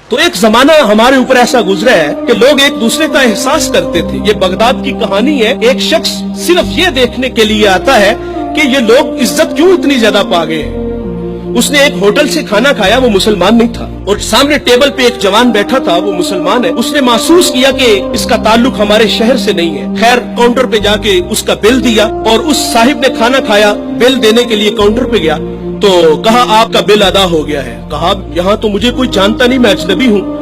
تو ایک زمانہ ہمارے اوپر ایسا گزرا ہے کہ لوگ ایک دوسرے کا احساس کرتے تھے. یہ بغداد کی کہانی ہے. ایک شخص صرف یہ دیکھنے کے لیے آتا ہے کہ یہ لوگ عزت کیوں اتنی زیادہ پا گئے ہیں. اس نے ایک ہوٹل سے کھانا کھایا, وہ مسلمان نہیں تھا, اور سامنے ٹیبل پہ ایک جوان بیٹھا تھا, وہ مسلمان ہے. اس نے محسوس کیا کہ اس کا تعلق ہمارے شہر سے نہیں ہے. خیر کاؤنٹر پہ جا کے اس کا بل دیا, اور اس صاحب نے کھانا کھایا, بل دینے کے لیے کاؤنٹر پہ گیا تو کہا آپ کا بل ادا ہو گیا ہے. کہا یہاں تو مجھے کوئی جانتا نہیں, میں اجنبی ہوں.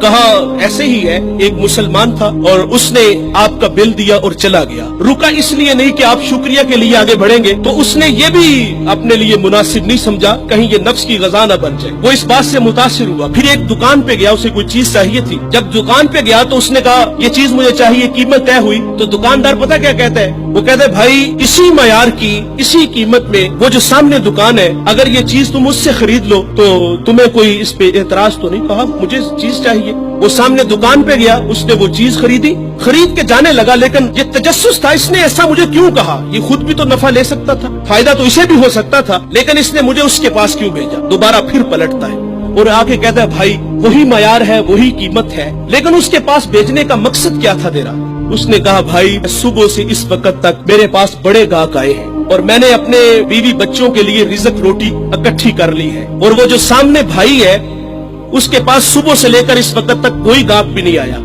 کہا ایسے ہی ہے, ایک مسلمان تھا اور اس نے آپ کا بل دیا اور چلا گیا. رکا اس لیے نہیں کہ آپ شکریہ کے لیے آگے بڑھیں گے, تو اس نے یہ بھی اپنے لیے مناسب نہیں سمجھا کہیں یہ نفس کی غذا نہ بن جائے. وہ اس بات سے متاثر ہوا. پھر ایک دکان پہ گیا, اسے کوئی چیز چاہیے تھی. جب دکان پہ گیا تو اس نے کہا یہ چیز مجھے چاہیے, قیمت طے ہوئی. تو دکاندار پتہ کیا کہتا ہے, وہ کہتا ہے بھائی اسی معیار کی اسی قیمت میں وہ جو سامنے دکان ہے, اگر یہ چیز تم اس سے خرید لو تو تمہیں کوئی اس پہ اعتراض تو نہیں. کہا مجھے چیز چاہیے. وہ سامنے دکان پہ گیا, اس نے وہ چیز خریدی, خرید کے جانے لگا. لیکن یہ تجسس تھا, اس نے ایسا مجھے کیوں کہا, یہ خود بھی تو نفع لے سکتا تھا, فائدہ تو اسے بھی ہو سکتا تھا, لیکن اس نے مجھے اس کے پاس کیوں بھیجا. دوبارہ پھر پلٹتا ہے اور آ کے کہتا ہے بھائی وہی معیار ہے, وہی قیمت ہے, لیکن اس کے پاس بھیجنے کا مقصد کیا تھا تیرا. اس نے کہا بھائی صبح سے اس وقت تک میرے پاس بڑے گاہک آئے ہیں اور میں نے اپنے بیوی بچوں کے لیے رزق روٹی اکٹھی کر لی ہے, اور وہ جو سامنے بھائی ہے اس کے پاس صبح سے لے کر اس وقت تک کوئی گاہک بھی نہیں آیا.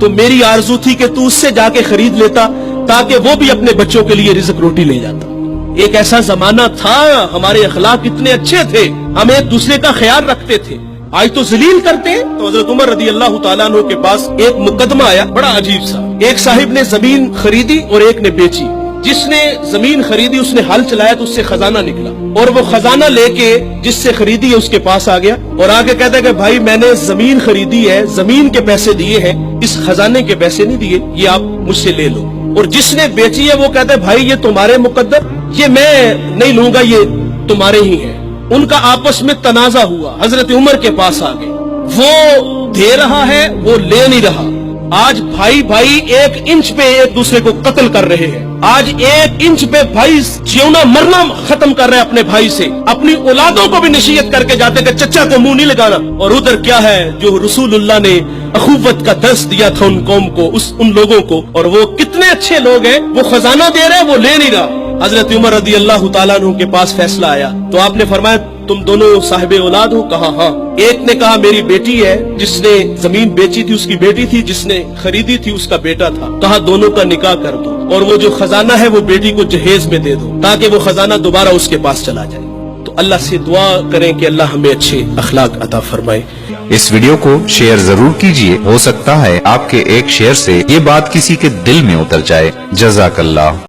تو میری آرزو تھی کہ تو اس سے جا کے خرید لیتا تاکہ وہ بھی اپنے بچوں کے لیے رزق روٹی لے جاتا. ایک ایسا زمانہ تھا, ہمارے اخلاق اتنے اچھے تھے, ہم ایک دوسرے کا خیال رکھتے تھے. آج تو ذلیل کرتے ہیں. تو حضرت عمر رضی اللہ تعالیٰ عنہ کے پاس ایک مقدمہ آیا بڑا عجیب سا. ایک صاحب نے زمین خریدی اور ایک نے بیچی. جس نے زمین خریدی اس نے ہل چلایا تو اس سے خزانہ نکلا, اور وہ خزانہ لے کے جس سے خریدی ہے اس کے پاس آ گیا اور آگے کہتا ہے کہ بھائی میں نے زمین خریدی ہے, زمین کے پیسے دیے ہیں, اس خزانے کے پیسے نہیں دیے, یہ آپ مجھ سے لے لو. اور جس نے بیچی ہے وہ کہتا ہے بھائی یہ تمہارے مقدر, یہ میں نہیں لوں گا, یہ تمہارے ہی ہے. ان کا آپس میں تنازع ہوا, حضرت عمر کے پاس آ گئے. وہ دے رہا ہے, وہ لے نہیں رہا. آج بھائی بھائی ایک انچ پہ ایک دوسرے کو قتل کر رہے ہیں. آج ایک انچ پہ بھائی جیونا مرنا ختم کر رہے اپنے بھائی سے. اپنی اولادوں کو بھی نصیحت کر کے جاتے کہ چچا کو منہ نہیں لگانا. اور ادھر کیا ہے جو رسول اللہ نے اخوت کا درس دیا تھا ان قوم کو, ان لوگوں کو, اور وہ کتنے اچھے لوگ ہیں, وہ خزانہ دے رہے وہ لے نہیں رہا. حضرت عمر رضی اللہ تعالیٰ عنہ کے پاس فیصلہ آیا تو آپ نے فرمایا تم دونوں صاحب اولاد ہو. کہا ہاں. ایک نے کہا میری بیٹی ہے, جس نے زمین بیچی تھی اس کی بیٹی تھی, جس نے خریدی تھی اس کا بیٹا تھا. کہا دونوں کا نکاح کر دو اور وہ جو خزانہ ہے وہ بیٹی کو جہیز میں دے دو تاکہ وہ خزانہ دوبارہ اس کے پاس چلا جائے. تو اللہ سے دعا کریں کہ اللہ ہمیں اچھے اخلاق عطا فرمائے. اس ویڈیو کو شیئر ضرور کیجئے, ہو سکتا ہے آپ کے ایک شیئر سے یہ بات کسی کے دل میں اتر جائے. جزاک اللہ.